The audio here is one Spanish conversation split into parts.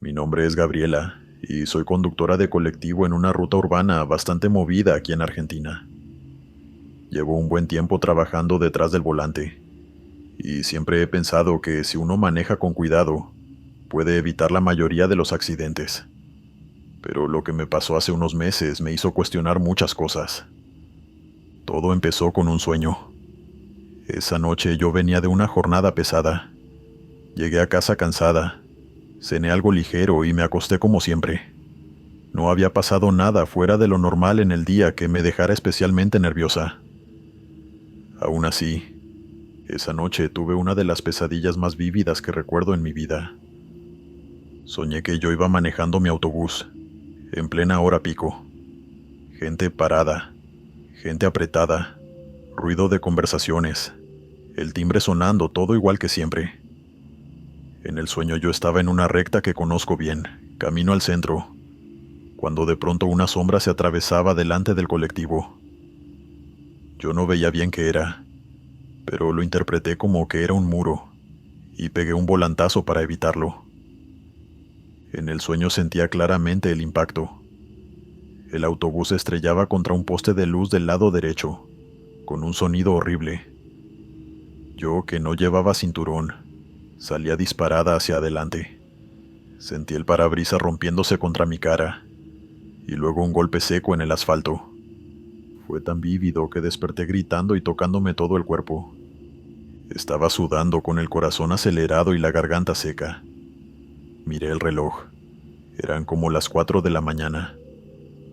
Mi nombre es Gabriela y soy conductora de colectivo en una ruta urbana bastante movida aquí en Argentina. Llevo un buen tiempo trabajando detrás del volante y siempre he pensado que si uno maneja con cuidado, puede evitar la mayoría de los accidentes. Pero lo que me pasó hace unos meses me hizo cuestionar muchas cosas. Todo empezó con un sueño. Esa noche yo venía de una jornada pesada. Llegué a casa cansada, cené algo ligero y me acosté como siempre. No había pasado nada fuera de lo normal en el día que me dejara especialmente nerviosa. Aún así, esa noche tuve una de las pesadillas más vívidas que recuerdo en mi vida. Soñé que yo iba manejando mi autobús, en plena hora pico. Gente parada, gente apretada, ruido de conversaciones, el timbre sonando, todo igual que siempre. En el sueño yo estaba en una recta que conozco bien, camino al centro, cuando de pronto una sombra se atravesaba delante del colectivo. Yo no veía bien qué era, pero lo interpreté como que era un muro, y pegué un volantazo para evitarlo. En el sueño sentía claramente el impacto. El autobús se estrellaba contra un poste de luz del lado derecho, con un sonido horrible. Yo, que no llevaba cinturón, salía disparada hacia adelante. Sentí el parabrisas rompiéndose contra mi cara, y luego un golpe seco en el asfalto. Fue tan vívido que desperté gritando y tocándome todo el cuerpo. Estaba sudando con el corazón acelerado y la garganta seca. Miré el reloj. Eran como las 4 de la mañana.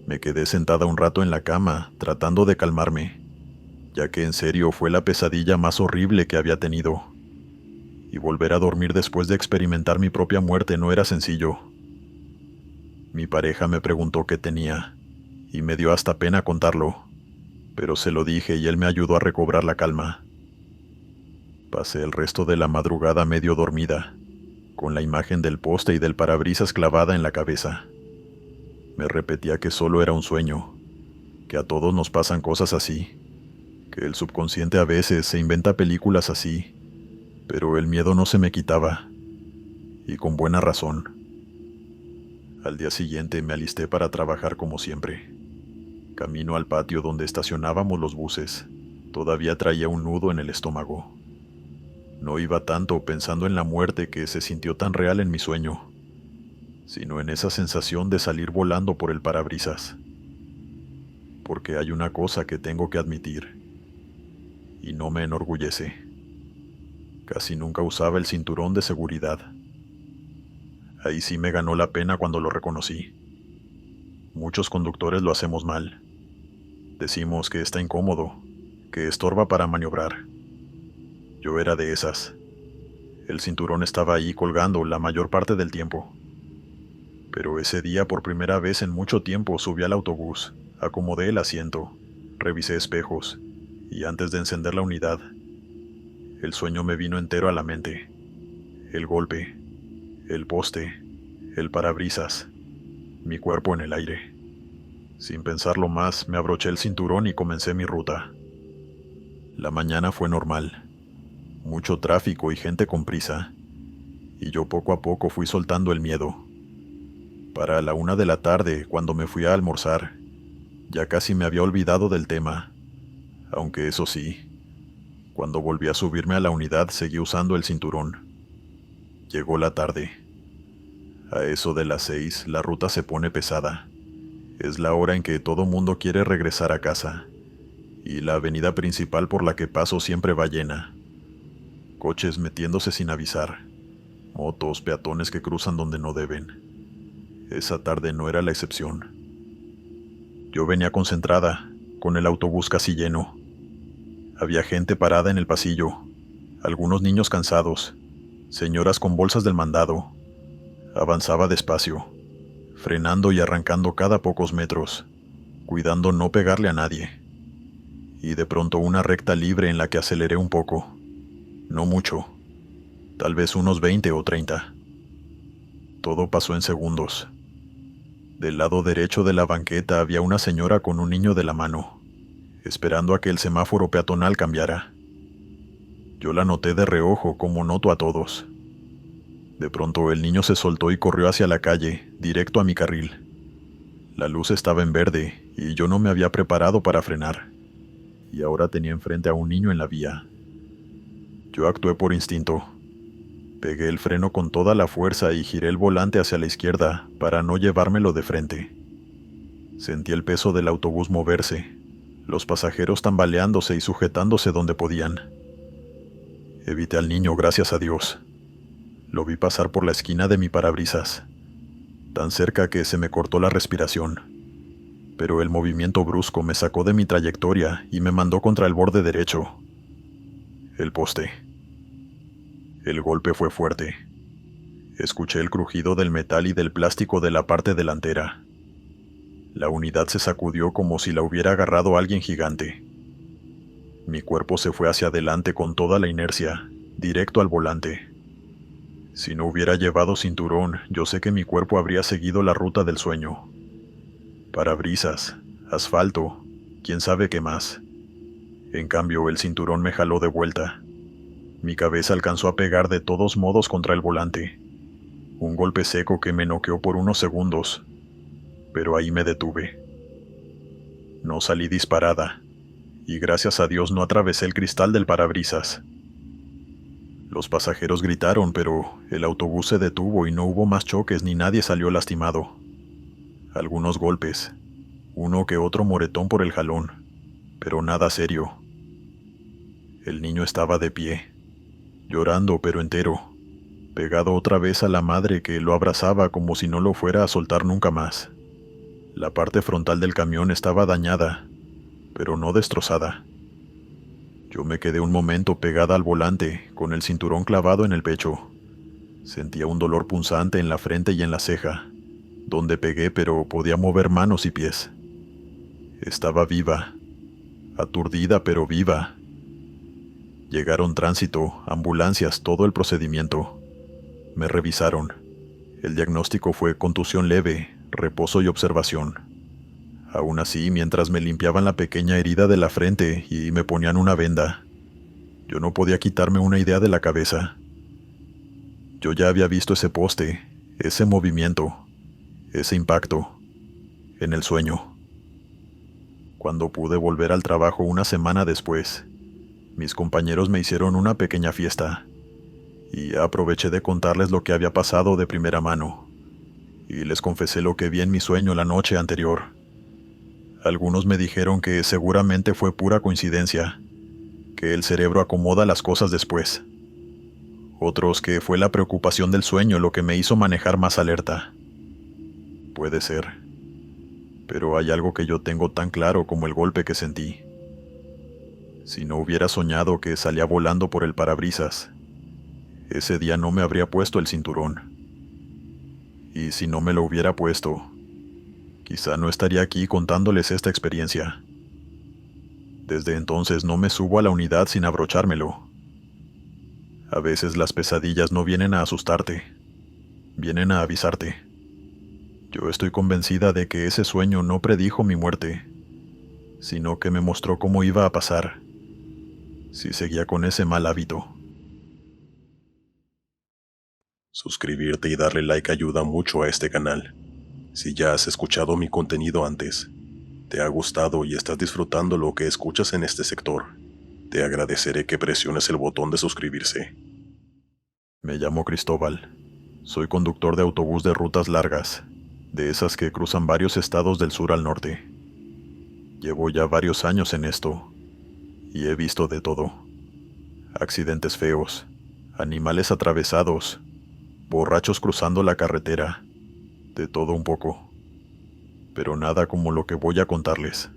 Me quedé sentada un rato en la cama, tratando de calmarme, ya que en serio fue la pesadilla más horrible que había tenido. Y volver a dormir después de experimentar mi propia muerte no era sencillo. Mi pareja me preguntó qué tenía, y me dio hasta pena contarlo, pero se lo dije y él me ayudó a recobrar la calma. Pasé el resto de la madrugada medio dormida, con la imagen del poste y del parabrisas clavada en la cabeza. Me repetía que solo era un sueño, que a todos nos pasan cosas así, que el subconsciente a veces se inventa películas así, pero el miedo no se me quitaba, y con buena razón. Al día siguiente me alisté para trabajar como siempre. Camino al patio donde estacionábamos los buses. Todavía traía un nudo en el estómago. No iba tanto pensando en la muerte que se sintió tan real en mi sueño, sino en esa sensación de salir volando por el parabrisas. Porque hay una cosa que tengo que admitir, y no me enorgullece. Casi nunca usaba el cinturón de seguridad. Ahí sí me ganó la pena cuando lo reconocí. Muchos conductores lo hacemos mal. Decimos que está incómodo, que estorba para maniobrar. Yo era de esas. El cinturón estaba ahí colgando la mayor parte del tiempo. Pero ese día, por primera vez en mucho tiempo, subí al autobús, acomodé el asiento, revisé espejos, y antes de encender la unidad, el sueño me vino entero a la mente. El golpe, el poste, el parabrisas, mi cuerpo en el aire. Sin pensarlo más, me abroché el cinturón y comencé mi ruta. La mañana fue normal. Mucho tráfico y gente con prisa, y yo poco a poco fui soltando el miedo. Para la 1 de la tarde, cuando me fui a almorzar, ya casi me había olvidado del tema, aunque eso sí, cuando volví a subirme a la unidad seguí usando el cinturón. Llegó la tarde. A eso de las 6, la ruta se pone pesada. Es la hora en que todo mundo quiere regresar a casa, y la avenida principal por la que paso siempre va llena. Coches metiéndose sin avisar, motos, peatones que cruzan donde no deben. Esa tarde no era la excepción. Yo venía concentrada, con el autobús casi lleno. Había gente parada en el pasillo, algunos niños cansados, señoras con bolsas del mandado. Avanzaba despacio, frenando y arrancando cada pocos metros, cuidando no pegarle a nadie. Y de pronto una recta libre en la que aceleré un poco. No mucho, tal vez unos 20 o 30. Todo pasó en segundos. Del lado derecho de la banqueta había una señora con un niño de la mano, esperando a que el semáforo peatonal cambiara. Yo la noté de reojo como noto a todos. De pronto el niño se soltó y corrió hacia la calle, directo a mi carril. La luz estaba en verde y yo no me había preparado para frenar. Y ahora tenía enfrente a un niño en la vía. Yo actué por instinto. Pegué el freno con toda la fuerza y giré el volante hacia la izquierda para no llevármelo de frente. Sentí el peso del autobús moverse, los pasajeros tambaleándose y sujetándose donde podían. Evité al niño, gracias a Dios. Lo vi pasar por la esquina de mi parabrisas, tan cerca que se me cortó la respiración. Pero el movimiento brusco me sacó de mi trayectoria y me mandó contra el borde derecho. El poste. El golpe fue fuerte. Escuché el crujido del metal y del plástico de la parte delantera. La unidad se sacudió como si la hubiera agarrado alguien gigante. Mi cuerpo se fue hacia adelante con toda la inercia, directo al volante. Si no hubiera llevado cinturón, yo sé que mi cuerpo habría seguido la ruta del sueño. Parabrisas, asfalto, quién sabe qué más. En cambio, el cinturón me jaló de vuelta. Mi cabeza alcanzó a pegar de todos modos contra el volante. Un golpe seco que me noqueó por unos segundos, pero ahí me detuve. No salí disparada, y gracias a Dios no atravesé el cristal del parabrisas. Los pasajeros gritaron, pero el autobús se detuvo y no hubo más choques ni nadie salió lastimado. Algunos golpes, uno que otro moretón por el jalón, pero nada serio. El niño estaba de pie, llorando pero entero, pegado otra vez a la madre que lo abrazaba como si no lo fuera a soltar nunca más. La parte frontal del camión estaba dañada, pero no destrozada. Yo me quedé un momento pegada al volante, con el cinturón clavado en el pecho. Sentía un dolor punzante en la frente y en la ceja, donde pegué pero podía mover manos y pies. Estaba viva, aturdida pero viva. Llegaron tránsito, ambulancias, todo el procedimiento. Me revisaron. El diagnóstico fue contusión leve, reposo y observación. Aún así, mientras me limpiaban la pequeña herida de la frente y me ponían una venda, yo no podía quitarme una idea de la cabeza. Yo ya había visto ese poste, ese movimiento, ese impacto, en el sueño. Cuando pude volver al trabajo una semana después, mis compañeros me hicieron una pequeña fiesta, y aproveché de contarles lo que había pasado de primera mano, y les confesé lo que vi en mi sueño la noche anterior. Algunos me dijeron que seguramente fue pura coincidencia, que el cerebro acomoda las cosas después. Otros que fue la preocupación del sueño lo que me hizo manejar más alerta. Puede ser, pero hay algo que yo tengo tan claro como el golpe que sentí. Si no hubiera soñado que salía volando por el parabrisas, ese día no me habría puesto el cinturón. Y si no me lo hubiera puesto, quizá no estaría aquí contándoles esta experiencia. Desde entonces no me subo a la unidad sin abrochármelo. A veces las pesadillas no vienen a asustarte, vienen a avisarte. Yo estoy convencida de que ese sueño no predijo mi muerte, sino que me mostró cómo iba a pasar, si seguía con ese mal hábito. Suscribirte y darle like ayuda mucho a este canal. Si ya has escuchado mi contenido antes, te ha gustado y estás disfrutando lo que escuchas en este sector, te agradeceré que presiones el botón de suscribirse. Me llamo Cristóbal. Soy conductor de autobús de rutas largas, de esas que cruzan varios estados del sur al norte. Llevo ya varios años en esto, y he visto de todo. Accidentes feos, animales atravesados, borrachos cruzando la carretera, de todo un poco. Pero nada como lo que voy a contarles.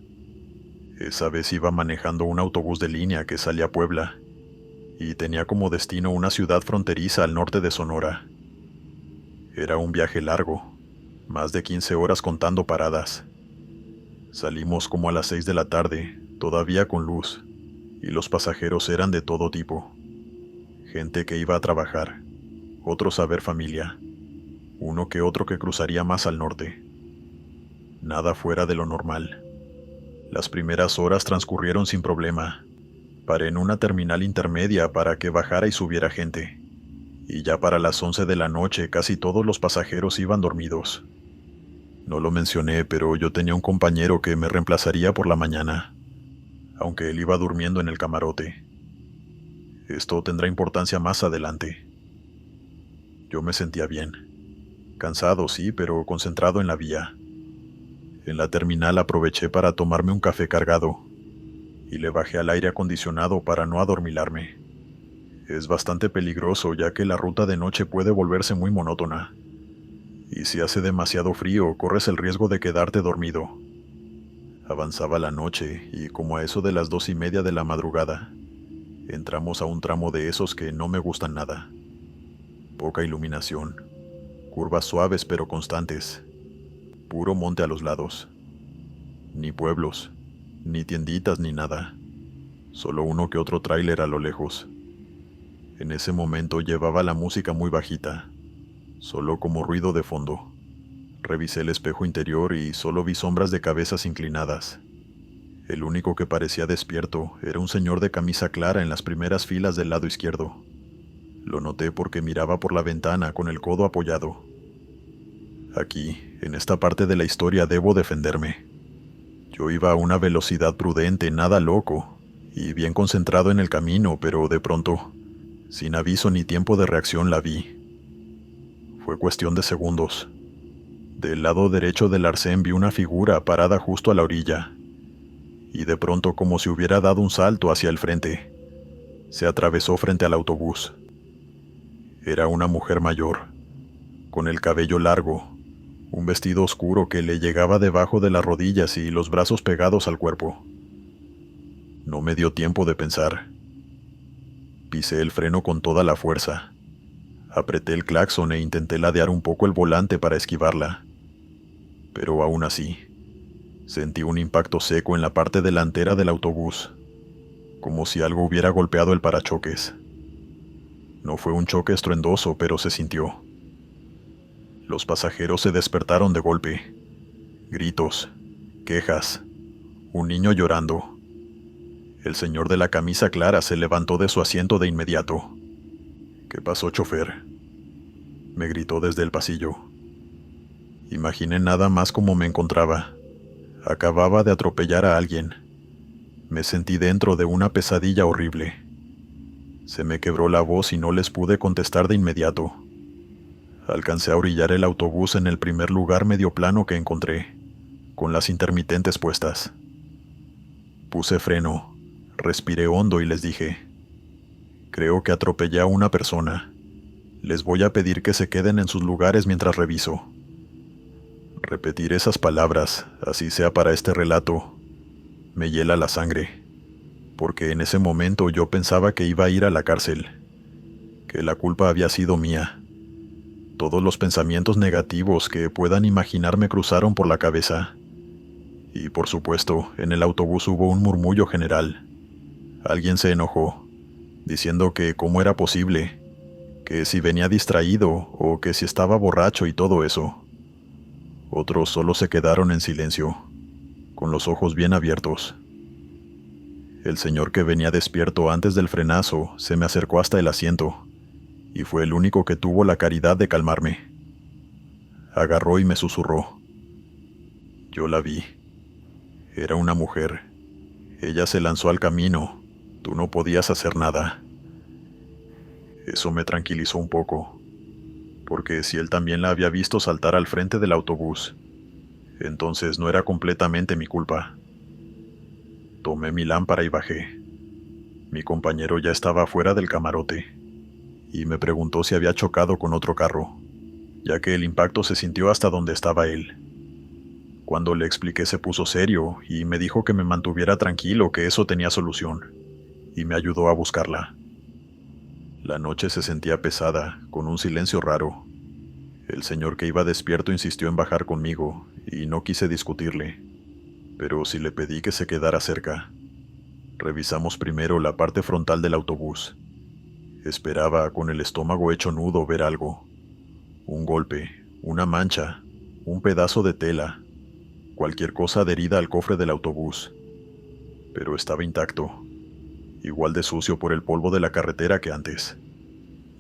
Esa vez iba manejando un autobús de línea que salía a Puebla, y tenía como destino una ciudad fronteriza al norte de Sonora. Era un viaje largo, más de 15 horas contando paradas. Salimos como a las 6 de la tarde, todavía con luz, y los pasajeros eran de todo tipo. Gente que iba a trabajar, otros a ver familia, uno que otro que cruzaría más al norte. Nada fuera de lo normal. Las primeras horas transcurrieron sin problema. Paré en una terminal intermedia para que bajara y subiera gente, y ya para las 11 de la noche casi todos los pasajeros iban dormidos. No lo mencioné, pero yo tenía un compañero que me reemplazaría por la mañana, aunque él iba durmiendo en el camarote. Esto tendrá importancia más adelante. Yo me sentía bien. Cansado, sí, pero concentrado en la vía. En la terminal aproveché para tomarme un café cargado y le bajé al aire acondicionado para no adormilarme. Es bastante peligroso ya que la ruta de noche puede volverse muy monótona. Y si hace demasiado frío, corres el riesgo de quedarte dormido. Avanzaba la noche y como a eso de las 2:30 de la madrugada, entramos a un tramo de esos que no me gustan nada. Poca iluminación, curvas suaves pero constantes, puro monte a los lados. Ni pueblos, ni tienditas ni nada, solo uno que otro tráiler a lo lejos. En ese momento llevaba la música muy bajita, solo como ruido de fondo. Revisé el espejo interior y solo vi sombras de cabezas inclinadas. El único que parecía despierto era un señor de camisa clara en las primeras filas del lado izquierdo. Lo noté porque miraba por la ventana con el codo apoyado. Aquí, en esta parte de la historia, debo defenderme. Yo iba a una velocidad prudente, nada loco, y bien concentrado en el camino, pero de pronto, sin aviso ni tiempo de reacción, la vi. Fue cuestión de segundos. Del lado derecho del arcén vi una figura parada justo a la orilla, y de pronto, como si hubiera dado un salto hacia el frente, se atravesó frente al autobús. Era una mujer mayor, con el cabello largo, un vestido oscuro que le llegaba debajo de las rodillas y los brazos pegados al cuerpo. No me dio tiempo de pensar. Pisé el freno con toda la fuerza. Apreté el claxon e intenté ladear un poco el volante para esquivarla. Pero aún así, sentí un impacto seco en la parte delantera del autobús, como si algo hubiera golpeado el parachoques. No fue un choque estruendoso, pero se sintió. Los pasajeros se despertaron de golpe. Gritos, quejas, un niño llorando. El señor de la camisa clara se levantó de su asiento de inmediato. «¿Qué pasó, chofer?», me gritó desde el pasillo. Imaginé nada más cómo me encontraba. Acababa de atropellar a alguien. Me sentí dentro de una pesadilla horrible. Se me quebró la voz y no les pude contestar de inmediato. Alcancé a orillar el autobús en el primer lugar medio plano que encontré, con las intermitentes puestas. Puse freno, respiré hondo y les dije: «Creo que atropellé a una persona. Les voy a pedir que se queden en sus lugares mientras reviso». Repetir esas palabras, así sea para este relato, me hiela la sangre, porque en ese momento yo pensaba que iba a ir a la cárcel, que la culpa había sido mía. Todos los pensamientos negativos que puedan imaginar me cruzaron por la cabeza. Y por supuesto, en el autobús hubo un murmullo general. Alguien se enojó, diciendo que cómo era posible, que si venía distraído o que si estaba borracho y todo eso. Otros solo se quedaron en silencio, con los ojos bien abiertos. El señor que venía despierto antes del frenazo se me acercó hasta el asiento, y fue el único que tuvo la caridad de calmarme. Agarró y me susurró. Yo la vi. Era una mujer. Ella se lanzó al camino. Tú no podías hacer nada. Eso me tranquilizó un poco, porque si él también la había visto saltar al frente del autobús, entonces no era completamente mi culpa. Tomé mi lámpara y bajé. Mi compañero ya estaba fuera del camarote, y me preguntó si había chocado con otro carro, ya que el impacto se sintió hasta donde estaba él. Cuando le expliqué se puso serio y me dijo que me mantuviera tranquilo, que eso tenía solución, y me ayudó a buscarla. La noche se sentía pesada, con un silencio raro. El señor que iba despierto insistió en bajar conmigo, y no quise discutirle, pero sí le pedí que se quedara cerca. Revisamos primero la parte frontal del autobús. Esperaba, con el estómago hecho nudo, ver algo. Un golpe, una mancha, un pedazo de tela, cualquier cosa adherida al cofre del autobús. Pero estaba intacto, igual de sucio por el polvo de la carretera que antes.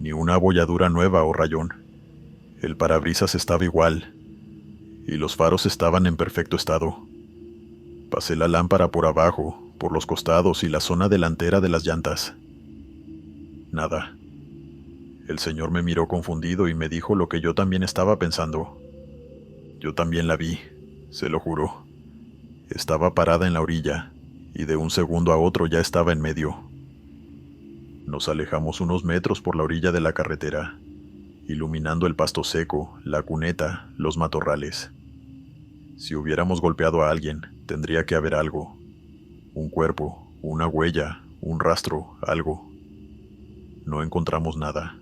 ni una abolladura nueva o rayón. El parabrisas estaba igual, y los faros estaban en perfecto estado. Pasé la lámpara por abajo, por los costados y la zona delantera de las llantas. Nada. El señor me miró confundido y me dijo lo que yo también estaba pensando. Yo también la vi, se lo juro. Estaba parada en la orilla, y de un segundo a otro ya estaba en medio. Nos alejamos unos metros por la orilla de la carretera, iluminando el pasto seco, la cuneta, los matorrales. Si hubiéramos golpeado a alguien, tendría que haber algo. Un cuerpo, una huella, un rastro, algo. No encontramos nada.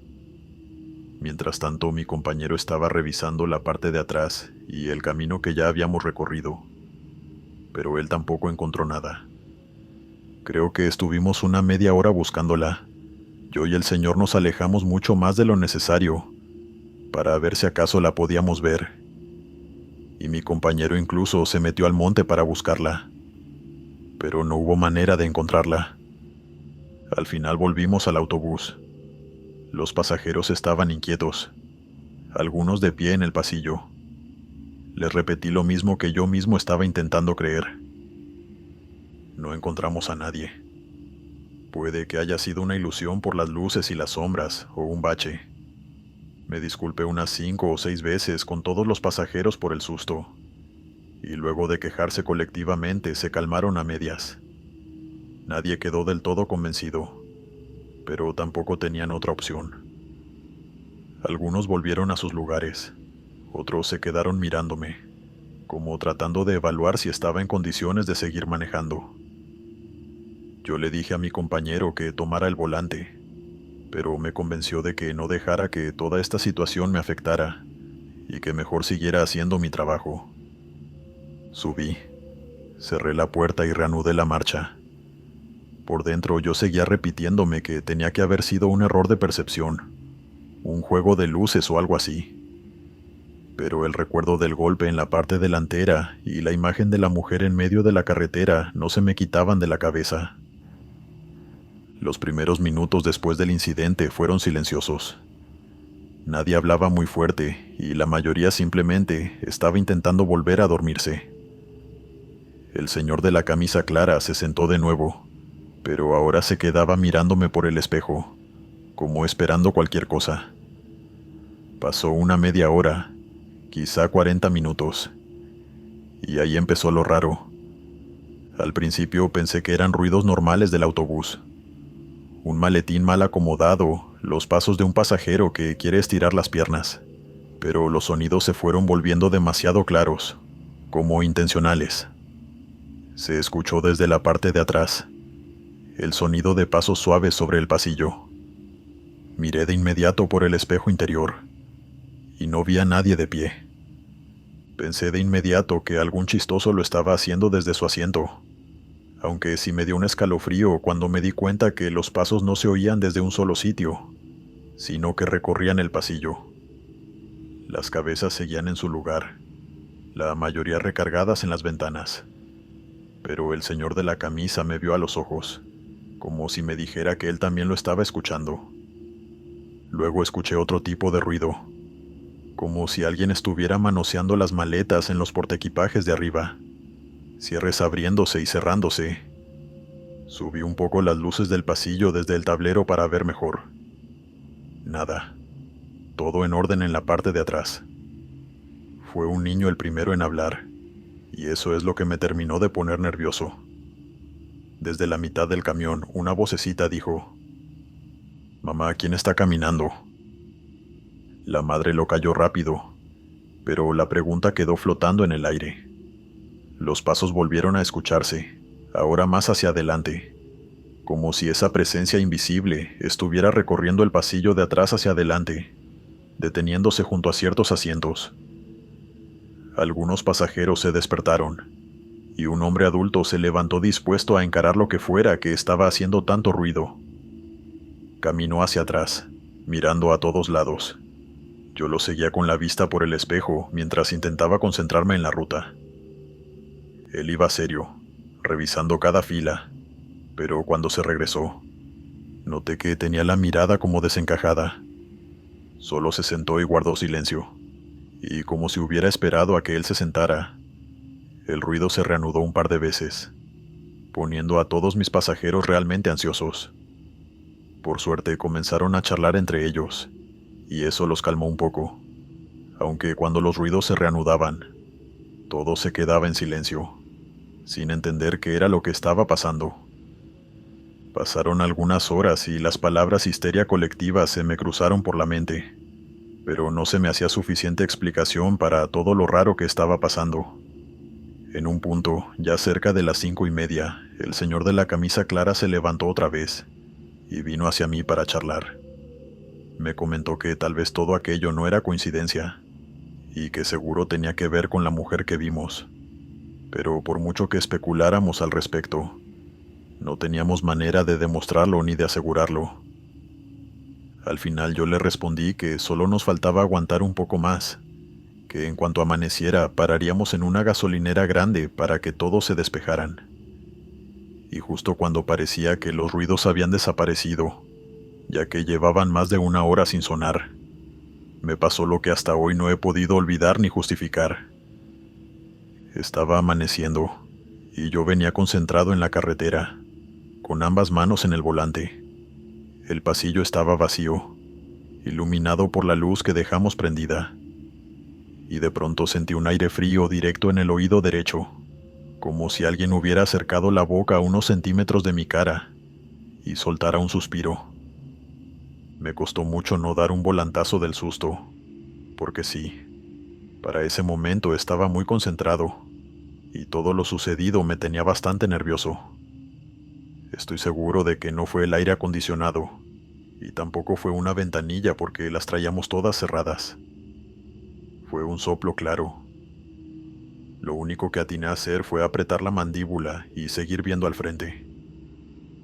Mientras tanto, mi compañero estaba revisando la parte de atrás y el camino que ya habíamos recorrido, pero él tampoco encontró nada. Creo que estuvimos una media hora buscándola. Yo y el señor nos alejamos mucho más de lo necesario, para ver si acaso la podíamos ver. Y mi compañero incluso se metió al monte para buscarla, pero no hubo manera de encontrarla. Al final volvimos al autobús. Los pasajeros estaban inquietos, algunos de pie en el pasillo. Les repetí lo mismo que yo mismo estaba intentando creer. No encontramos a nadie. Puede que haya sido una ilusión por las luces y las sombras, o un bache. Me disculpé unas 5 o 6 veces con todos los pasajeros por el susto, y luego de quejarse colectivamente se calmaron a medias. Nadie quedó del todo convencido, pero tampoco tenían otra opción. Algunos volvieron a sus lugares, otros se quedaron mirándome, como tratando de evaluar si estaba en condiciones de seguir manejando. Yo le dije a mi compañero que tomara el volante, pero me convenció de que no dejara que toda esta situación me afectara y que mejor siguiera haciendo mi trabajo. Subí, cerré la puerta y reanudé la marcha. Por dentro yo seguía repitiéndome que tenía que haber sido un error de percepción, un juego de luces o algo así. Pero el recuerdo del golpe en la parte delantera y la imagen de la mujer en medio de la carretera no se me quitaban de la cabeza. Los primeros minutos después del incidente fueron silenciosos. Nadie hablaba muy fuerte y la mayoría simplemente estaba intentando volver a dormirse. El señor de la camisa clara se sentó de nuevo, pero ahora se quedaba mirándome por el espejo, como esperando cualquier cosa. Pasó una media hora, quizá 40 minutos, y ahí empezó lo raro. Al principio pensé que eran ruidos normales del autobús. Un maletín mal acomodado, los pasos de un pasajero que quiere estirar las piernas, pero los sonidos se fueron volviendo demasiado claros, como intencionales. Se escuchó desde la parte de atrás, el sonido de pasos suaves sobre el pasillo. Miré de inmediato por el espejo interior, y no vi a nadie de pie. Pensé de inmediato que algún chistoso lo estaba haciendo desde su asiento, aunque sí me dio un escalofrío cuando me di cuenta que los pasos no se oían desde un solo sitio, sino que recorrían el pasillo. Las cabezas seguían en su lugar, la mayoría recargadas en las ventanas, pero el señor de la camisa me vio a los ojos, como si me dijera que él también lo estaba escuchando. Luego escuché otro tipo de ruido, como si alguien estuviera manoseando las maletas en los portaequipajes de arriba, cierres abriéndose y cerrándose. Subí un poco las luces del pasillo desde el tablero para ver mejor. Nada. Todo en orden en la parte de atrás. Fue un niño el primero en hablar, y eso es lo que me terminó de poner nervioso. Desde la mitad del camión, una vocecita dijo: «Mamá, ¿quién está caminando?». La madre lo calló rápido, pero la pregunta quedó flotando en el aire. Los pasos volvieron a escucharse, ahora más hacia adelante, como si esa presencia invisible estuviera recorriendo el pasillo de atrás hacia adelante, deteniéndose junto a ciertos asientos. Algunos pasajeros se despertaron, y un hombre adulto se levantó dispuesto a encarar lo que fuera que estaba haciendo tanto ruido. Caminó hacia atrás, mirando a todos lados. Yo lo seguía con la vista por el espejo mientras intentaba concentrarme en la ruta. Él iba serio, revisando cada fila, pero cuando se regresó, noté que tenía la mirada como desencajada, Solo se sentó y guardó silencio, y como si hubiera esperado a que él se sentara, el ruido se reanudó un par de veces, poniendo a todos mis pasajeros realmente ansiosos. Por suerte comenzaron a charlar entre ellos, y eso los calmó un poco, aunque cuando los ruidos se reanudaban, todo se quedaba en silencio, sin entender qué era lo que estaba pasando. Pasaron algunas horas y las palabras histeria colectiva se me cruzaron por la mente, pero no se me hacía suficiente explicación para todo lo raro que estaba pasando. En un punto, ya cerca de las 5:30, el señor de la camisa clara se levantó otra vez y vino hacia mí para charlar. Me comentó que tal vez todo aquello no era coincidencia y que seguro tenía que ver con la mujer que vimos, pero por mucho que especuláramos al respecto, no teníamos manera de demostrarlo ni de asegurarlo. Al final yo le respondí que solo nos faltaba aguantar un poco más, que en cuanto amaneciera pararíamos en una gasolinera grande para que todos se despejaran. Y justo cuando parecía que los ruidos habían desaparecido, ya que llevaban más de una hora sin sonar, me pasó lo que hasta hoy no he podido olvidar ni justificar. Estaba amaneciendo, y yo venía concentrado en la carretera, con ambas manos en el volante. El pasillo estaba vacío, iluminado por la luz que dejamos prendida, y de pronto sentí un aire frío directo en el oído derecho, como si alguien hubiera acercado la boca a unos centímetros de mi cara y soltara un suspiro. Me costó mucho no dar un volantazo del susto, porque sí, para ese momento estaba muy concentrado, y todo lo sucedido me tenía bastante nervioso. Estoy seguro de que no fue el aire acondicionado, y tampoco fue una ventanilla porque las traíamos todas cerradas. Fue un soplo claro. Lo único que atiné a hacer fue apretar la mandíbula y seguir viendo al frente.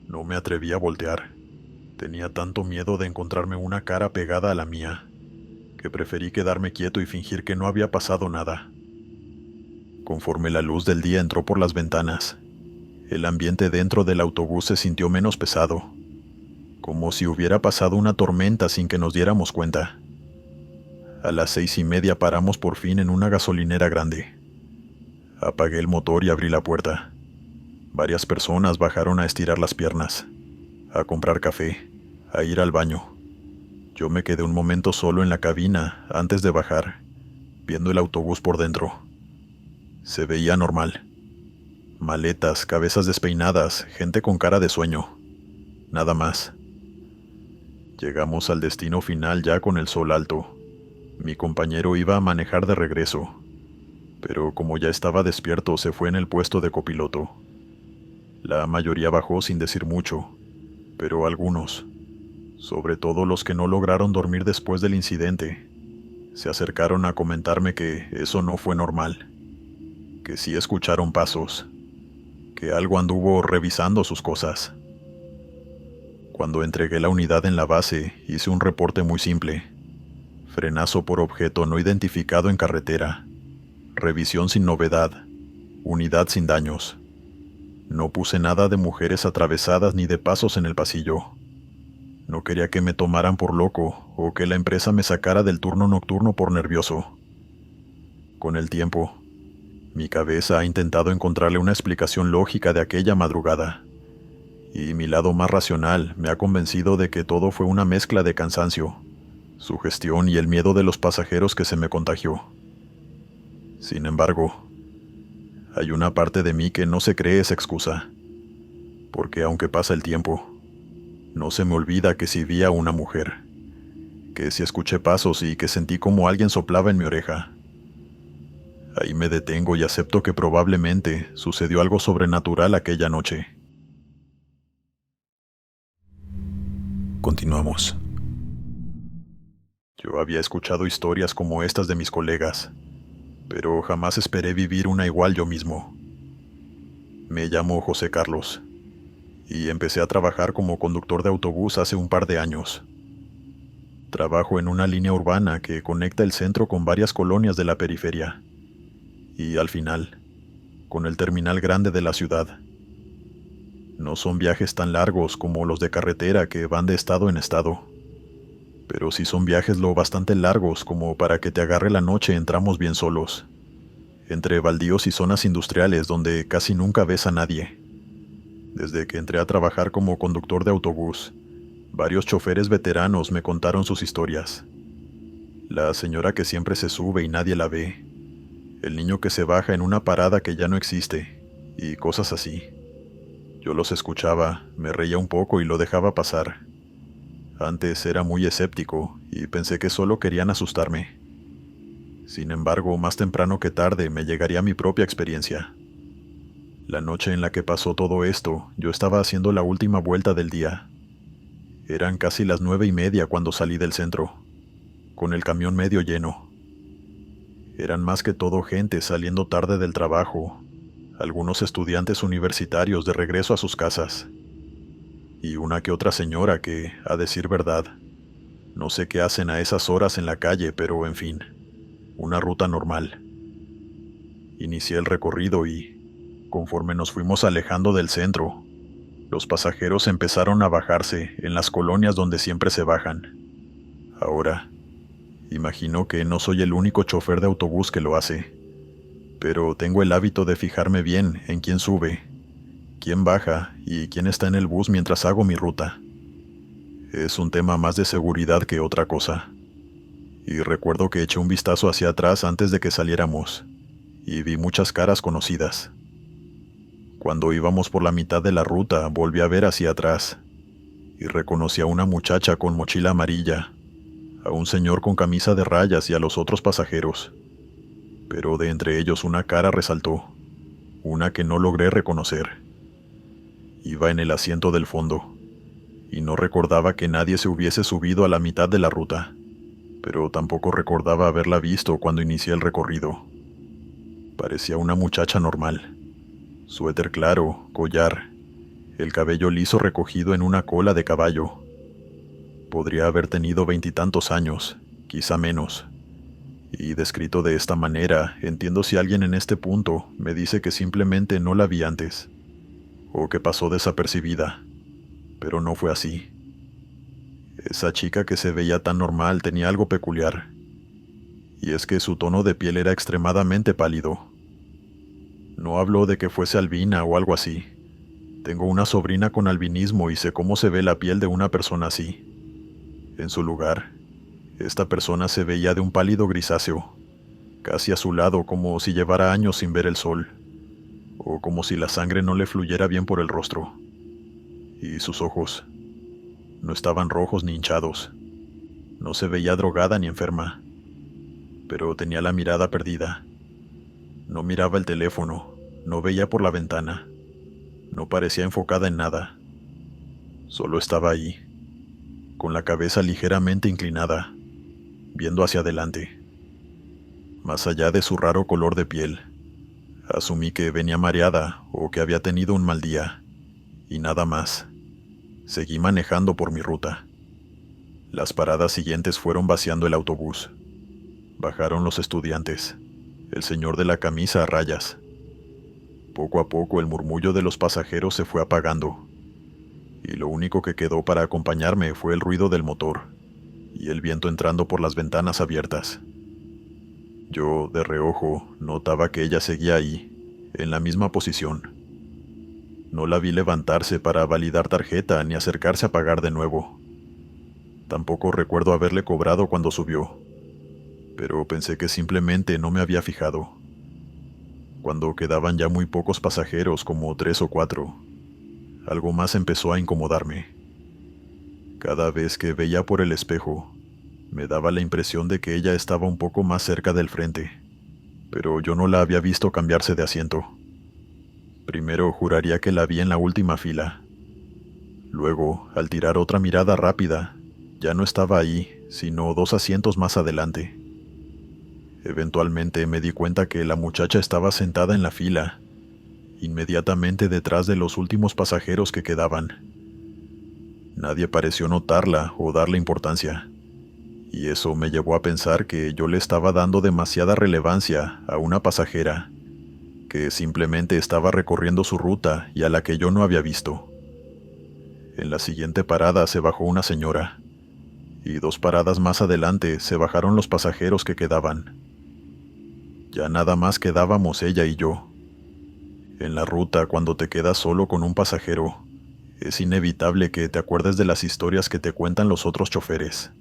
No me atreví a voltear. Tenía tanto miedo de encontrarme una cara pegada a la mía, que preferí quedarme quieto y fingir que no había pasado nada. Conforme la luz del día entró por las ventanas, el ambiente dentro del autobús se sintió menos pesado, como si hubiera pasado una tormenta sin que nos diéramos cuenta. A las 6:30 paramos por fin en una gasolinera grande. Apagué el motor y abrí la puerta. Varias personas bajaron a estirar las piernas, a comprar café, a ir al baño. Yo me quedé un momento solo en la cabina antes de bajar, viendo el autobús por dentro. Se veía normal. Maletas, cabezas despeinadas, gente con cara de sueño. Nada más. Llegamos al destino final ya con el sol alto. Mi compañero iba a manejar de regreso, pero como ya estaba despierto se fue en el puesto de copiloto. La mayoría bajó sin decir mucho, pero algunos, sobre todo los que no lograron dormir después del incidente, se acercaron a comentarme que eso no fue normal, que sí escucharon pasos, que algo anduvo revisando sus cosas. Cuando entregué la unidad en la base, hice un reporte muy simple: frenazo por objeto no identificado en carretera, revisión sin novedad, unidad sin daños. No puse nada de mujeres atravesadas ni de pasos en el pasillo. No quería que me tomaran por loco o que la empresa me sacara del turno nocturno por nervioso. Con el tiempo, mi cabeza ha intentado encontrarle una explicación lógica de aquella madrugada, y mi lado más racional me ha convencido de que todo fue una mezcla de cansancio, sugestión y el miedo de los pasajeros que se me contagió. Sin embargo, hay una parte de mí que no se cree esa excusa, porque aunque pasa el tiempo, no se me olvida que sí vi a una mujer, que sí escuché pasos y que sentí como alguien soplaba en mi oreja. Ahí me detengo y acepto que probablemente sucedió algo sobrenatural aquella noche. Continuamos. Yo había escuchado historias como estas de mis colegas, pero jamás esperé vivir una igual yo mismo. Me llamo José Carlos, y empecé a trabajar como conductor de autobús hace un par de años. Trabajo en una línea urbana que conecta el centro con varias colonias de la periferia, y al final, con el terminal grande de la ciudad. No son viajes tan largos como los de carretera que van de estado en estado. pero sí son viajes lo bastante largos como para que te agarre la noche en tramos bien solos, entre baldíos y zonas industriales donde casi nunca ves a nadie. Desde que entré a trabajar como conductor de autobús, varios choferes veteranos me contaron sus historias. La señora que siempre se sube y nadie la ve, el niño que se baja en una parada que ya no existe, y cosas así. Yo los escuchaba, me reía un poco y lo dejaba pasar. Antes era muy escéptico y pensé que solo querían asustarme. Sin embargo, más temprano que tarde me llegaría mi propia experiencia. La noche en la que pasó todo esto, yo estaba haciendo la última vuelta del día. Eran casi las 9:30 cuando salí del centro, con el camión medio lleno. Eran más que todo gente saliendo tarde del trabajo, algunos estudiantes universitarios de regreso a sus casas, y una que otra señora que, a decir verdad, no sé qué hacen a esas horas en la calle, pero en fin, una ruta normal. Inicié el recorrido y, conforme nos fuimos alejando del centro, los pasajeros empezaron a bajarse en las colonias donde siempre se bajan. Ahora, imagino que no soy el único chofer de autobús que lo hace, pero tengo el hábito de fijarme bien en quién sube, quién baja y quién está en el bus mientras hago mi ruta. Es un tema más de seguridad que otra cosa. Y recuerdo que eché un vistazo hacia atrás antes de que saliéramos, y vi muchas caras conocidas. Cuando íbamos por la mitad de la ruta, volví a ver hacia atrás, y reconocí a una muchacha con mochila amarilla, a un señor con camisa de rayas y a los otros pasajeros. Pero de entre ellos una cara resaltó, una que no logré reconocer. Iba en el asiento del fondo, y no recordaba que nadie se hubiese subido a la mitad de la ruta, pero tampoco recordaba haberla visto cuando inicié el recorrido. Parecía una muchacha normal. Suéter claro, collar, el cabello liso recogido en una cola de caballo. Podría haber tenido 20 y tantos años, quizá menos. Y descrito de esta manera, entiendo si alguien en este punto me dice que simplemente no la vi antes, o que pasó desapercibida, pero no fue así. Esa chica que se veía tan normal tenía algo peculiar, y es que su tono de piel era extremadamente pálido. No hablo de que fuese albina o algo así. Tengo una sobrina con albinismo y sé cómo se ve la piel de una persona así. En su lugar, esta persona se veía de un pálido grisáceo, casi azulado, como si llevara años sin ver el sol, o como si la sangre no le fluyera bien por el rostro. Y sus ojos no estaban rojos ni hinchados. No se veía drogada ni enferma, pero tenía la mirada perdida. No miraba el teléfono, no veía por la ventana, no parecía enfocada en nada. Solo estaba ahí, con la cabeza ligeramente inclinada, viendo hacia adelante. Más allá de su raro color de piel, asumí que venía mareada o que había tenido un mal día, y nada más. Seguí manejando por mi ruta. Las paradas siguientes fueron vaciando el autobús. Bajaron los estudiantes, el señor de la camisa a rayas. Poco a poco el murmullo de los pasajeros se fue apagando, y lo único que quedó para acompañarme fue el ruido del motor y el viento entrando por las ventanas abiertas. Yo, de reojo, notaba que ella seguía ahí, en la misma posición. No la vi levantarse para validar tarjeta ni acercarse a pagar de nuevo. Tampoco recuerdo haberle cobrado cuando subió, pero pensé que simplemente no me había fijado. Cuando quedaban ya muy pocos pasajeros, como 3 o 4, algo más empezó a incomodarme. Cada vez que veía por el espejo, me daba la impresión de que ella estaba un poco más cerca del frente, pero yo no la había visto cambiarse de asiento. Primero juraría que la vi en la última fila. Luego, al tirar otra mirada rápida, ya no estaba ahí, sino 2 asientos más adelante. Eventualmente me di cuenta que la muchacha estaba sentada en la fila, inmediatamente detrás de los últimos pasajeros que quedaban. Nadie pareció notarla o darle importancia, y eso me llevó a pensar que yo le estaba dando demasiada relevancia a una pasajera que simplemente estaba recorriendo su ruta y a la que yo no había visto. En la siguiente parada se bajó una señora, y 2 paradas más adelante se bajaron los pasajeros que quedaban. Ya nada más quedábamos ella y yo. En la ruta, cuando te quedas solo con un pasajero, es inevitable que te acuerdes de las historias que te cuentan los otros choferes.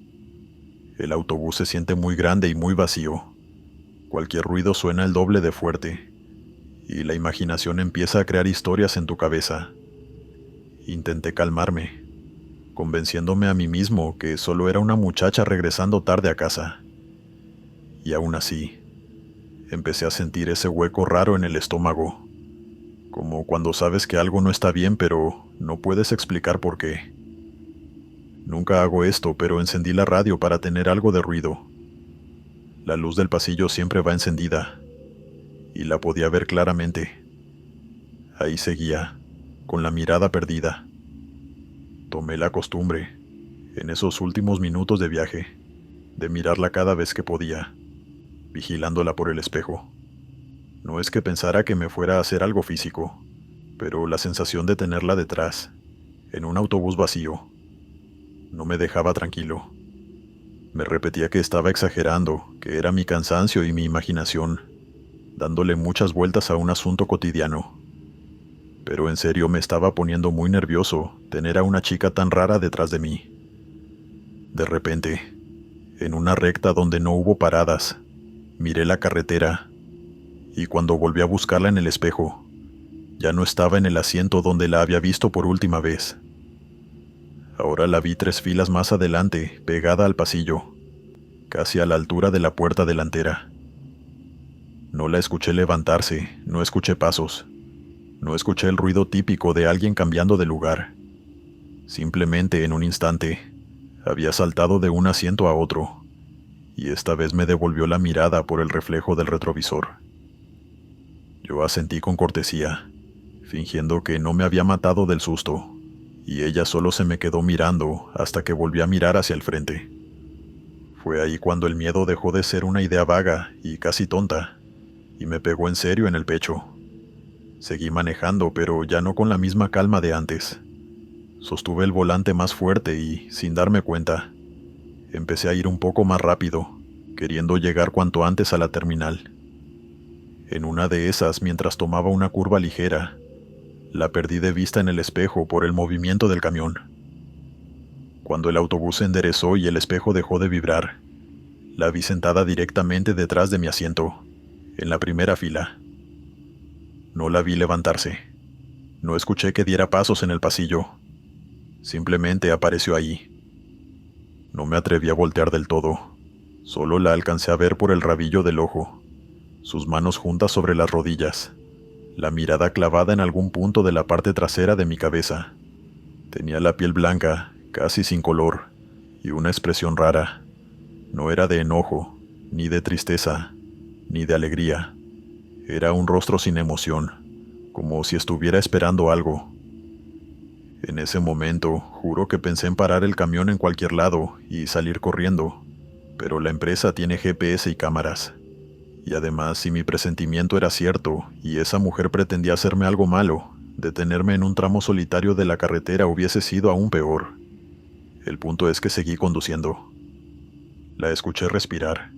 El autobús se siente muy grande y muy vacío. Cualquier ruido suena el doble de fuerte, y la imaginación empieza a crear historias en tu cabeza. Intenté calmarme, convenciéndome a mí mismo que solo era una muchacha regresando tarde a casa. Y aún así, empecé a sentir ese hueco raro en el estómago, como cuando sabes que algo no está bien pero no puedes explicar por qué. Nunca hago esto, pero encendí la radio para tener algo de ruido. La luz del pasillo siempre va encendida, y la podía ver claramente. Ahí seguía, con la mirada perdida. Tomé la costumbre, en esos últimos minutos de viaje, de mirarla cada vez que podía, vigilándola por el espejo. No es que pensara que me fuera a hacer algo físico, pero la sensación de tenerla detrás, en un autobús vacío, no me dejaba tranquilo. Me repetía que estaba exagerando, que era mi cansancio y mi imaginación, dándole muchas vueltas a un asunto cotidiano. Pero en serio me estaba poniendo muy nervioso tener a una chica tan rara detrás de mí. De repente, en una recta donde no hubo paradas, miré la carretera, y cuando volví a buscarla en el espejo, ya no estaba en el asiento donde la había visto por última vez. Ahora la vi 3 filas más adelante, pegada al pasillo, casi a la altura de la puerta delantera. No la escuché levantarse, no escuché pasos, no escuché el ruido típico de alguien cambiando de lugar. Simplemente en un instante, había saltado de un asiento a otro, y esta vez me devolvió la mirada por el reflejo del retrovisor. Yo asentí con cortesía, fingiendo que no me había matado del susto, y ella solo se me quedó mirando hasta que volví a mirar hacia el frente. Fue ahí cuando el miedo dejó de ser una idea vaga y casi tonta, y me pegó en serio en el pecho. Seguí manejando, pero ya no con la misma calma de antes. Sostuve el volante más fuerte y, sin darme cuenta, empecé a ir un poco más rápido, queriendo llegar cuanto antes a la terminal. En una de esas, mientras tomaba una curva ligera, la perdí de vista en el espejo por el movimiento del camión. Cuando el autobús se enderezó y el espejo dejó de vibrar, la vi sentada directamente detrás de mi asiento, en la primera fila. No la vi levantarse. No escuché que diera pasos en el pasillo. Simplemente apareció ahí. No me atreví a voltear del todo. Solo la alcancé a ver por el rabillo del ojo, sus manos juntas sobre las rodillas, la mirada clavada en algún punto de la parte trasera de mi cabeza. Tenía la piel blanca, casi sin color, y una expresión rara. No era de enojo, ni de tristeza, ni de alegría. Era un rostro sin emoción, como si estuviera esperando algo. En ese momento, juro que pensé en parar el camión en cualquier lado y salir corriendo, pero la empresa tiene GPS y cámaras. Y además, si mi presentimiento era cierto y esa mujer pretendía hacerme algo malo, detenerme en un tramo solitario de la carretera hubiese sido aún peor. El punto es que seguí conduciendo. La escuché respirar.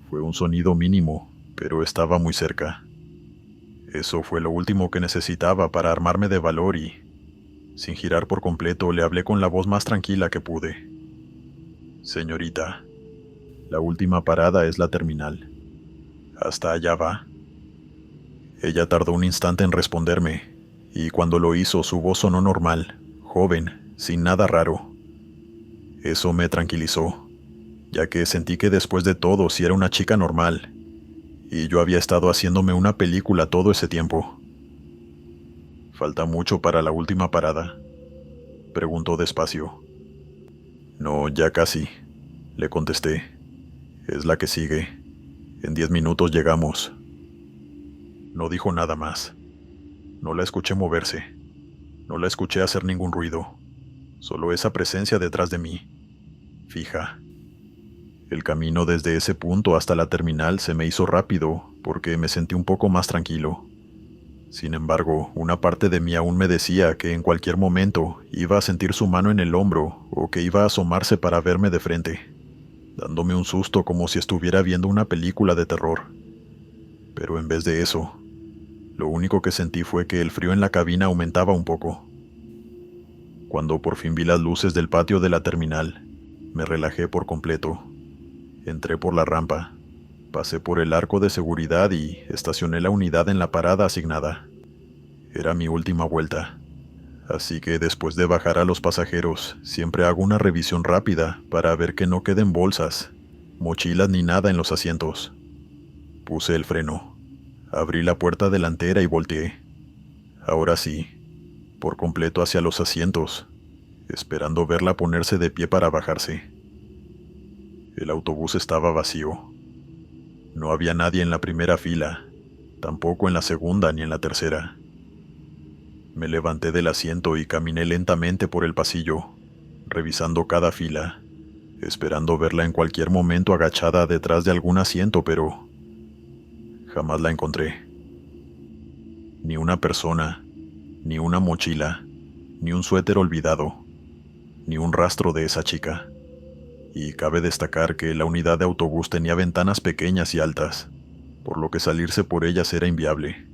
Fue un sonido mínimo, pero estaba muy cerca. Eso fue lo último que necesitaba para armarme de valor y, sin girar por completo, le hablé con la voz más tranquila que pude. Señorita, la última parada es la terminal. Hasta allá va. Ella tardó un instante en responderme, y cuando lo hizo su voz sonó normal, joven, sin nada raro. Eso me tranquilizó, ya que sentí que después de todo sí era una chica normal, y yo había estado haciéndome una película todo ese tiempo. ¿Falta mucho para la última parada?, preguntó despacio. No, ya casi, le contesté. Es la que sigue. En 10 minutos llegamos. No dijo nada más. No la escuché moverse. No la escuché hacer ningún ruido. Solo esa presencia detrás de mí, fija. El camino desde ese punto hasta la terminal se me hizo rápido porque me sentí un poco más tranquilo. Sin embargo, una parte de mí aún me decía que en cualquier momento iba a sentir su mano en el hombro o que iba a asomarse para verme de frente, dándome un susto como si estuviera viendo una película de terror. Pero en vez de eso, lo único que sentí fue que el frío en la cabina aumentaba un poco. Cuando por fin vi las luces del patio de la terminal, me relajé por completo. Entré por la rampa, pasé por el arco de seguridad y estacioné la unidad en la parada asignada. Era mi última vuelta, así que después de bajar a los pasajeros, siempre hago una revisión rápida para ver que no queden bolsas, mochilas ni nada en los asientos. Puse el freno, abrí la puerta delantera y volteé. Ahora sí, por completo hacia los asientos, esperando verla ponerse de pie para bajarse. El autobús estaba vacío. No había nadie en la primera fila, tampoco en la segunda ni en la tercera. Me levanté del asiento y caminé lentamente por el pasillo, revisando cada fila, esperando verla en cualquier momento agachada detrás de algún asiento, pero jamás la encontré. Ni una persona, ni una mochila, ni un suéter olvidado, ni un rastro de esa chica. Y cabe destacar que la unidad de autobús tenía ventanas pequeñas y altas, por lo que salirse por ellas era inviable,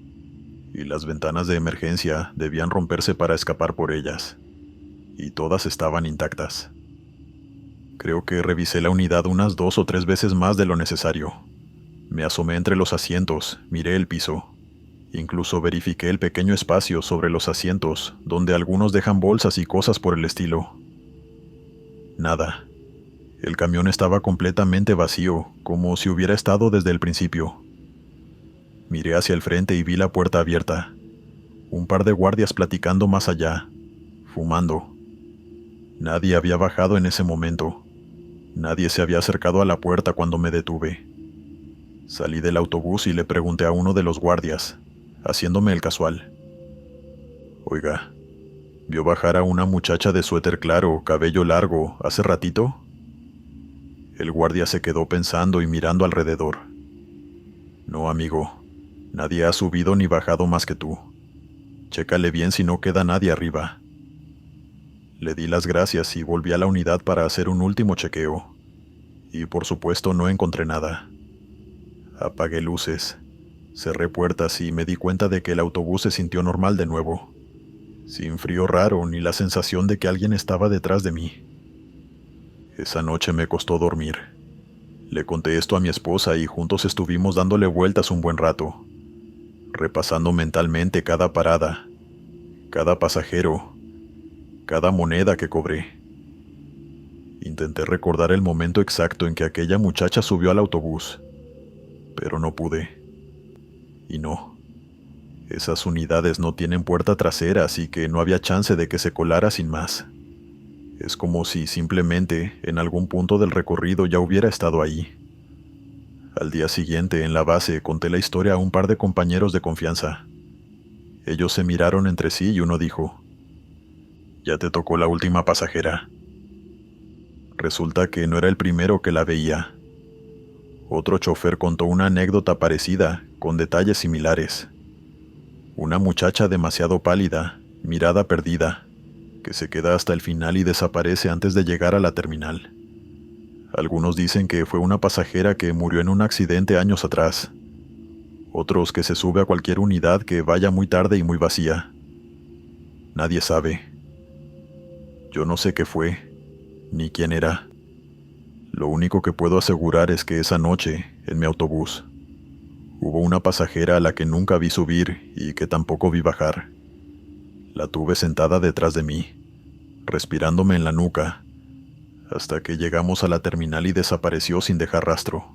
y las ventanas de emergencia debían romperse para escapar por ellas, y todas estaban intactas. Creo que revisé la unidad unas 2 o 3 veces más de lo necesario. Me asomé entre los asientos, miré el piso, incluso verifiqué el pequeño espacio sobre los asientos donde algunos dejan bolsas y cosas por el estilo. Nada. El camión estaba completamente vacío, como si hubiera estado desde el principio. Miré hacia el frente y vi la puerta abierta. Un par de guardias platicando más allá, fumando. Nadie había bajado en ese momento. Nadie se había acercado a la puerta cuando me detuve. Salí del autobús y le pregunté a uno de los guardias, haciéndome el casual. Oiga, ¿vio bajar a una muchacha de suéter claro, cabello largo, hace ratito? El guardia se quedó pensando y mirando alrededor. No, amigo, nadie ha subido ni bajado más que tú. Chécale bien si no queda nadie arriba. Le di las gracias y volví a la unidad para hacer un último chequeo. Y por supuesto no encontré nada. Apagué luces, cerré puertas y me di cuenta de que el autobús se sintió normal de nuevo, sin frío raro ni la sensación de que alguien estaba detrás de mí. Esa noche me costó dormir. Le conté esto a mi esposa y juntos estuvimos dándole vueltas un buen rato, repasando mentalmente cada parada, cada pasajero, cada moneda que cobré. Intenté recordar el momento exacto en que aquella muchacha subió al autobús, pero no pude. Y no, esas unidades no tienen puerta trasera, así que no había chance de que se colara sin más. Es como si simplemente en algún punto del recorrido ya hubiera estado ahí. Al día siguiente, en la base, conté la historia a un par de compañeros de confianza. Ellos se miraron entre sí y uno dijo: «Ya te tocó la última pasajera». Resulta que no era el primero que la veía. Otro chofer contó una anécdota parecida, con detalles similares. Una muchacha demasiado pálida, mirada perdida, que se queda hasta el final y desaparece antes de llegar a la terminal. Algunos dicen que fue una pasajera que murió en un accidente años atrás. Otros que se sube a cualquier unidad que vaya muy tarde y muy vacía. Nadie sabe. Yo no sé qué fue, ni quién era. Lo único que puedo asegurar es que esa noche, en mi autobús, hubo una pasajera a la que nunca vi subir y que tampoco vi bajar. La tuve sentada detrás de mí, respirándome en la nuca, hasta que llegamos a la terminal y desapareció sin dejar rastro.